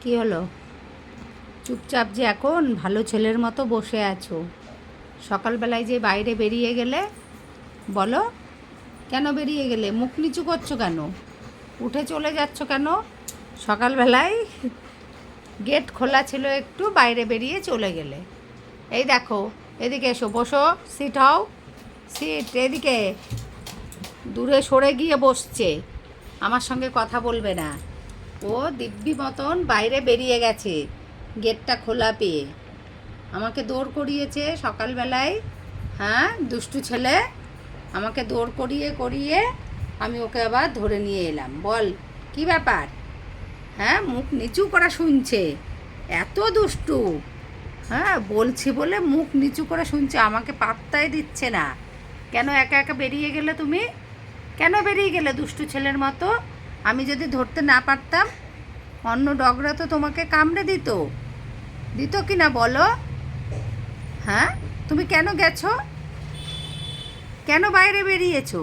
কি হলো? চুপচাপ যে এখন ভালো ছেলের মতো বসে আছো, সকালবেলায় যে বাইরে বেরিয়ে গেলে? বলো, কেন বেরিয়ে গেলে? মুখ নিচু করছো কেন? উঠে চলে যাচ্ছ কেন? সকালবেলায় গেট খোলা ছিল, একটু বাইরে বেরিয়ে চলে গেলে। এই দেখো, এদিকে এসো, বসো, সিট হও, সিট এদিকে। দূরে সরে গিয়ে বসছে, আমার সঙ্গে কথা বলবে না। ও দিব্যি মতন বাইরে বেরিয়ে গেছে গেটটা খোলা পেয়ে, আমাকে দৌড় করিয়েছে সকালবেলায়। হ্যাঁ, দুষ্টু ছেলে আমাকে দৌড় করিয়ে করিয়ে আমি ওকে আবার ধরে নিয়ে এলাম। বল, কি ব্যাপার? হ্যাঁ, মুখ নিচু করা শুনছে, এত দুষ্টু। হ্যাঁ, বলছি বলে মুখ নিচু করে শুনছে, আমাকে পাত্তাই দিচ্ছে না। কেন একা একা বেরিয়ে গেলে তুমি? কেন বেরিয়ে গেলে দুষ্টু ছেলের মতো? আমি যদি ধরতে না পারতাম, অন্য ডগরা তো তোমাকে কামড়ে দিত, দিত কি না বলো? হ্যাঁ, তুমি কেন গেছো? কেন বাইরে বেরিয়েছো?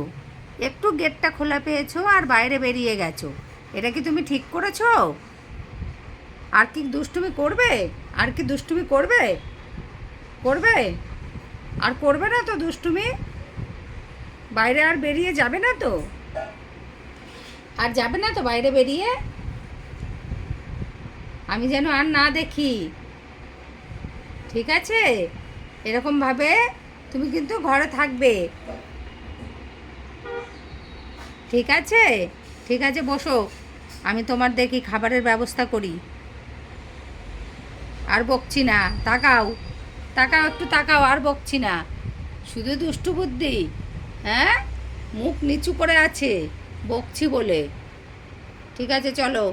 একটু গেটটা খোলা পেয়েছো আর বাইরে বেরিয়ে গেছো, এটা কি তুমি ঠিক করেছো? আর কি দুষ্টুমি করবে? আর কি দুষ্টুমি করবে? করবে? আর করবে না তো দুষ্টুমি? বাইরে আর বেরিয়ে যাবে না তো? আর যাবে না তো বাইরে বেরিয়ে? আমি যেন আর না দেখি, ঠিক আছে? এরকমভাবে তুমি কিন্তু ঘরে থাকবে, ঠিক আছে? ঠিক আছে, বসো, আমি তোমার দেখি খাবারের ব্যবস্থা করি। আর বকছি না, তাকাও, তাকাও, একটু তাকাও, আর বকছি না। শুধু দুষ্টু বুদ্ধি। হ্যাঁ, মুখ নিচু করে আছে বকছি বলে। ঠিক আছে, চলো।